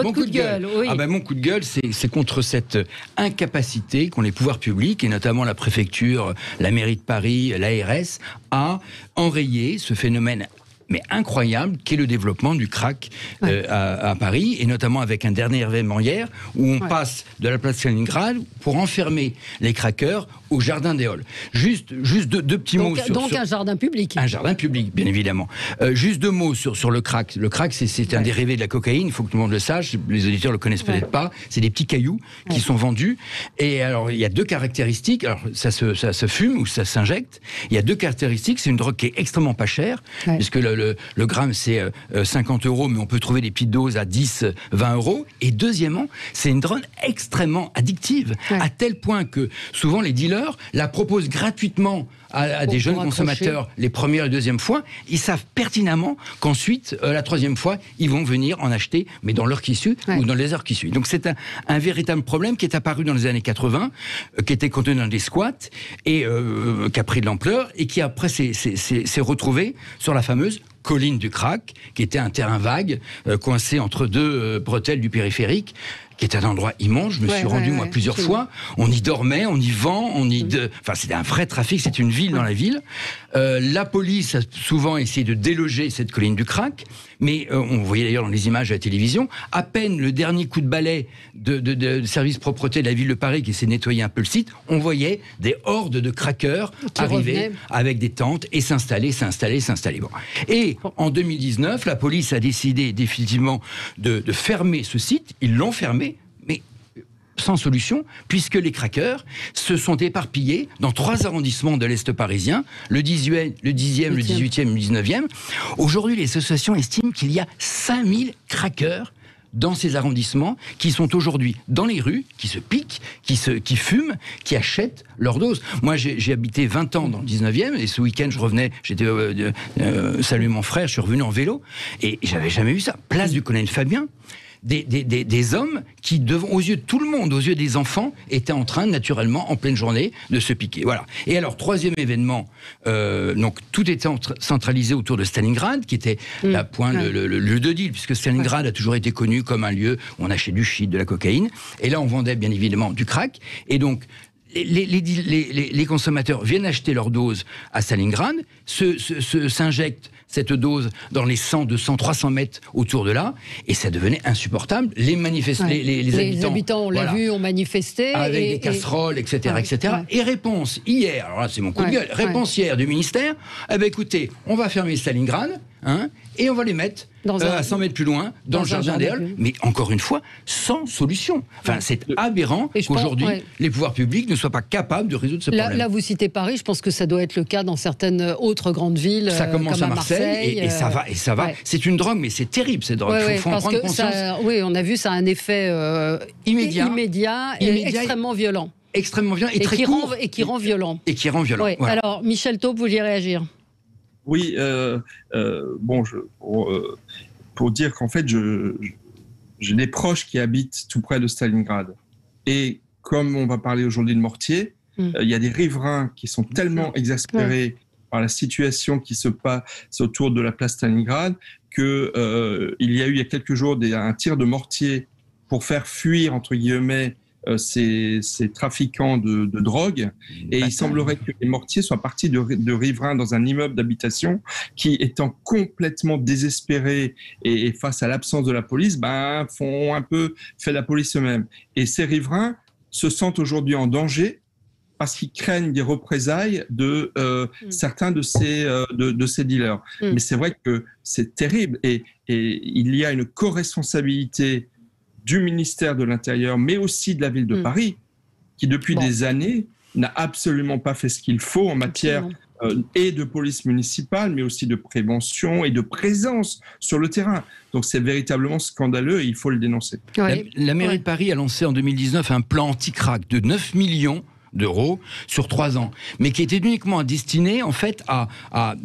Mon coup de gueule, oui. Mon coup de gueule, c'est contre cette incapacité qu'ont les pouvoirs publics, et notamment la préfecture, la mairie de Paris, l'ARS, à enrayer ce phénomène incroyable qu'est le développement du crack à Paris, et notamment avec un dernier événement hier où on passe de la place Stalingrad pour enfermer les craqueurs au jardin des Halles. Juste deux petits mots sur... Donc un jardin public. Un jardin public, bien évidemment. Juste deux mots sur le crack. Le crack, c'est un dérivé de la cocaïne, il faut que tout le monde le sache, les auditeurs le connaissent peut-être pas, c'est des petits cailloux qui sont vendus, et alors il y a deux caractéristiques, alors ça se fume ou ça s'injecte, il y a deux caractéristiques, c'est une drogue qui est extrêmement pas chère, puisque le gramme c'est 50 €, mais on peut trouver des petites doses à 10, 20 €, et deuxièmement, c'est une drogue extrêmement addictive, à tel point que souvent les dealers la proposent gratuitement à des jeunes consommateurs les premières et deuxièmes fois. Ils savent pertinemment qu'ensuite, la troisième fois, ils vont venir en acheter, mais dans l'heure qui suit ou dans les heures qui suivent. Donc c'est un véritable problème qui est apparu dans les années 80, qui était contenu dans des squats, et qui a pris de l'ampleur, et qui après s'est retrouvé sur la fameuse colline du crack, qui était un terrain vague, coincé entre deux bretelles du périphérique, qui est un endroit immense. Je me suis rendu moi plusieurs fois. On y dormait, on y vend, enfin c'était un vrai trafic, c'est une ville dans la ville. La police a souvent essayé de déloger cette colline du crack, mais on voyait d'ailleurs dans les images à la télévision, à peine le dernier coup de balai de service propreté de la ville de Paris qui s'est nettoyé un peu le site, on voyait des hordes de craqueurs arriver avec des tentes et s'installer. Bon. Et en 2019, la police a décidé définitivement de fermer ce site. Ils l'ont fermé, mais sans solution, puisque les craqueurs se sont éparpillés dans 3 arrondissements de l'Est parisien, le 10e, le 18e et le 19e. Aujourd'hui, les associations estiment qu'il y a 5000 craqueurs dans ces arrondissements, qui sont aujourd'hui dans les rues, qui se piquent, qui fument, qui achètent leur dose. Moi, j'ai habité 20 ans dans le 19e, et ce week-end, je revenais, j'étais saluer mon frère, je suis revenu en vélo, et j'avais jamais vu ça. Place du colonel Fabien, des hommes qui, aux yeux de tout le monde, aux yeux des enfants, étaient en train, naturellement, en pleine journée, de se piquer. Voilà. Et alors, troisième événement, donc tout était centralisé autour de Stalingrad, qui était le lieu de deal, puisque Stalingrad a toujours été connu comme un lieu où on achetait du shit, de la cocaïne, et là on vendait bien évidemment du crack, et donc les consommateurs viennent acheter leur dose à Stalingrad, s'injectent cette dose dans les 100, 200, 300 mètres autour de là, et ça devenait insupportable. Les habitants, on l'a vu, ont manifesté. Avec des casseroles, etc. Et réponse hier, alors là c'est mon coup de gueule, réponse hier du ministère, écoutez, on va fermer Stalingrad, et on va les mettre à 100 mètres plus loin, dans le jardin des Halles, mais encore une fois, sans solution. Enfin, c'est aberrant qu'aujourd'hui, les pouvoirs publics ne soient pas capables de résoudre ce problème. Là, vous citez Paris, je pense que ça doit être le cas dans certaines autres grandes villes. Ça commence comme à Marseille, et ça va. C'est une drogue, mais c'est terrible, cette drogue. Il faut en prendre conscience. On a vu, ça a un effet immédiat et extrêmement violent. Extrêmement violent et très court. Et qui rend violent. Et qui rend violent. Oui. Voilà. Alors, Michel Taube, vous vouliez réagir? Oui, pour dire qu'en fait, j'ai des proches qui habitent tout près de Stalingrad. Et comme on va parler aujourd'hui de Mortier, il y a des riverains qui sont tellement exaspérés par la situation qui se passe autour de la place Stalingrad qu'il y a eu il y a quelques jours un tir de mortier pour faire fuir, entre guillemets, ces trafiquants de drogue, et il semblerait que les mortiers soient partis de riverains dans un immeuble d'habitation qui, étant complètement désespérés et face à l'absence de la police, font un peu fait la police eux-mêmes. Et ces riverains se sentent aujourd'hui en danger parce qu'ils craignent des représailles de certains de ces dealers. Mais c'est vrai que c'est terrible, et il y a une co-responsabilité du ministère de l'Intérieur, mais aussi de la ville de Paris, qui depuis des années n'a absolument pas fait ce qu'il faut en matière et de police municipale, mais aussi de prévention et de présence sur le terrain. Donc c'est véritablement scandaleux, et il faut le dénoncer. La mairie de Paris a lancé en 2019 un plan anti-crack de 9 millions d'euros sur 3 ans, mais qui était uniquement destiné en fait à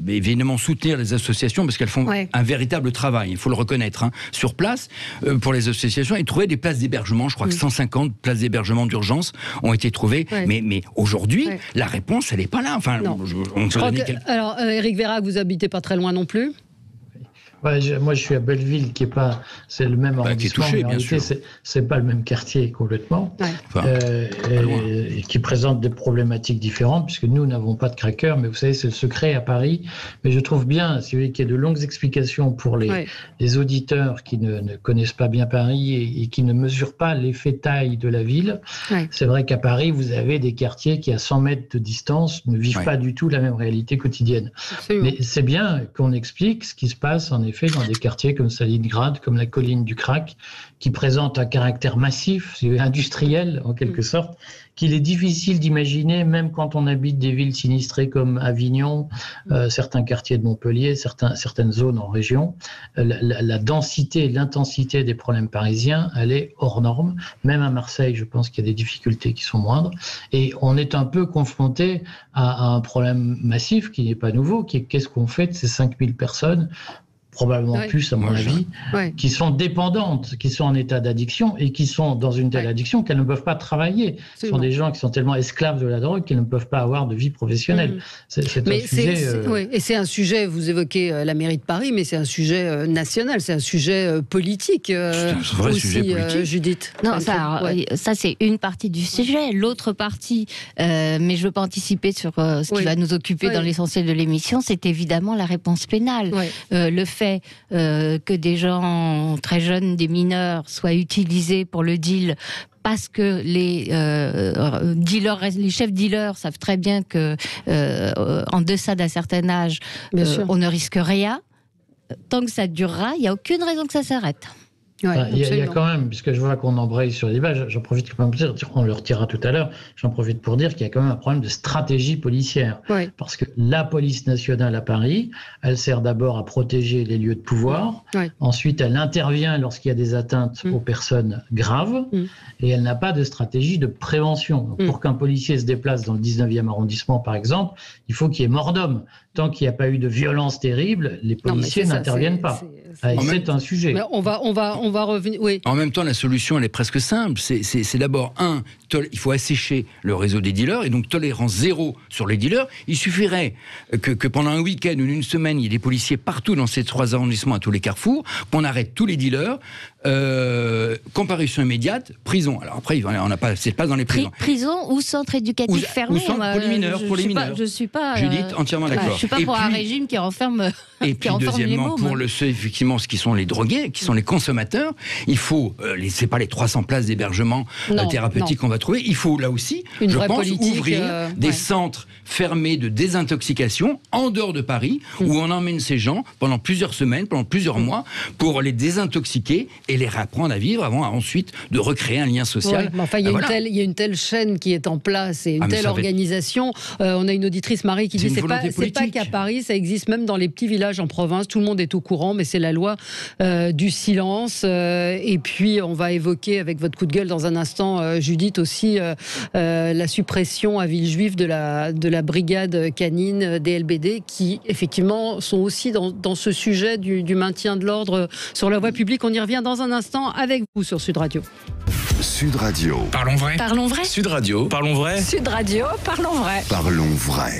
évidemment soutenir les associations, parce qu'elles font un véritable travail, il faut le reconnaître, sur place, pour les associations, et trouver des places d'hébergement. Je crois que 150 places d'hébergement d'urgence ont été trouvées, mais aujourd'hui la réponse elle n'est pas là. Enfin, Alors Éric Vérac, vous habitez pas très loin non plus? Moi, je suis à Belleville, c'est le même arrondissement, qui est touché, mais en réalité, c'est pas le même quartier complètement, et qui présente des problématiques différentes, puisque nous n'avons pas de crackers, mais vous savez, c'est le secret à Paris. Mais je trouve bien, si vous voulez, qu'il y ait de longues explications pour les auditeurs qui ne connaissent pas bien Paris et qui ne mesurent pas l'effet taille de la ville. C'est vrai qu'à Paris, vous avez des quartiers qui, à 100 mètres de distance, ne vivent pas du tout la même réalité quotidienne. Absolument. Mais c'est bien qu'on explique ce qui se passe en effet dans des quartiers comme Stalingrad, comme la colline du Crac, qui présentent un caractère massif, industriel en quelque sorte, qu'il est difficile d'imaginer, même quand on habite des villes sinistrées comme Avignon, certains quartiers de Montpellier, certaines zones en région. La densité et l'intensité des problèmes parisiens, elle est hors norme. Même à Marseille, je pense qu'il y a des difficultés qui sont moindres. Et on est un peu confronté à un problème massif qui n'est pas nouveau, qui est qu'est-ce qu'on fait de ces 5000 personnes, probablement plus à mon avis, qui sont dépendantes, qui sont en état d'addiction et qui sont dans une telle addiction qu'elles ne peuvent pas travailler. Ce sont des gens qui sont tellement esclaves de la drogue qu'ils ne peuvent pas avoir de vie professionnelle. C'est un sujet... Et c'est un sujet, vous évoquez la mairie de Paris, mais c'est un sujet national, c'est un sujet politique. C'est un vrai aussi, sujet politique. Judith. Non, ça c'est une partie du sujet. L'autre partie, mais je ne veux pas anticiper sur ce qui va nous occuper dans l'essentiel de l'émission, c'est évidemment la réponse pénale. Le fait que des gens très jeunes, des mineurs, soient utilisés pour le deal parce que les chefs dealers savent très bien que en deçà d'un certain âge, on ne risque rien. Tant que ça durera, il n'y a aucune raison que ça s'arrête. Il y a quand même, puisque je vois qu'on embraye sur les débats, j'en profite pour dire, on le retirera tout à l'heure, j'en profite pour dire qu'il y a quand même un problème de stratégie policière. Parce que la police nationale à Paris, elle sert d'abord à protéger les lieux de pouvoir, ensuite elle intervient lorsqu'il y a des atteintes aux personnes graves, et elle n'a pas de stratégie de prévention. Donc, pour qu'un policier se déplace dans le 19e arrondissement, par exemple, il faut qu'il y ait mort d'homme. Tant qu'il n'y a pas eu de violence terrible, les policiers n'interviennent pas. C'est un sujet. Mais on va revenir. Oui. En même temps, la solution, elle est presque simple. C'est d'abord, il faut assécher le réseau des dealers, et donc tolérance zéro sur les dealers. Il suffirait que pendant un week-end ou une semaine, il y ait des policiers partout dans ces 3 arrondissements, à tous les carrefours, qu'on arrête tous les dealers, comparution immédiate, prison. Alors après, on n'a pas, c'est pas dans les prisons. Prison ou centre éducatif fermé. Ou centre pour les mineurs. Je suis pas. Judith, entièrement d'accord. Je suis pas pour un régime qui renferme. Et puis deuxièmement, pour effectivement, ce qui sont les drogués, qui sont les consommateurs, il faut, c'est pas les 300 places d'hébergement thérapeutique qu'on va trouver, il faut là aussi, je pense, ouvrir des centres fermés de désintoxication en dehors de Paris, où on emmène ces gens pendant plusieurs semaines, pendant plusieurs mois, pour les désintoxiquer et les réapprendre à vivre avant ensuite de recréer un lien social. Mais enfin, il y a une telle chaîne qui est en place et une telle organisation. On a une auditrice, Marie, qui dit c'est pas qu'à Paris, ça existe même dans les petits villages en province, tout le monde est au courant, mais c'est la loi du silence. Et puis, on va évoquer avec votre coup de gueule dans un instant, Judith, aussi la suppression à Villejuif de la brigade canine des LBD, qui effectivement sont aussi dans ce sujet du maintien de l'ordre sur la voie publique. On y revient dans un instant avec vous sur Sud Radio. Sud Radio. Parlons vrai. Parlons vrai. Sud Radio. Parlons vrai. Sud Radio. Parlons vrai. Parlons vrai.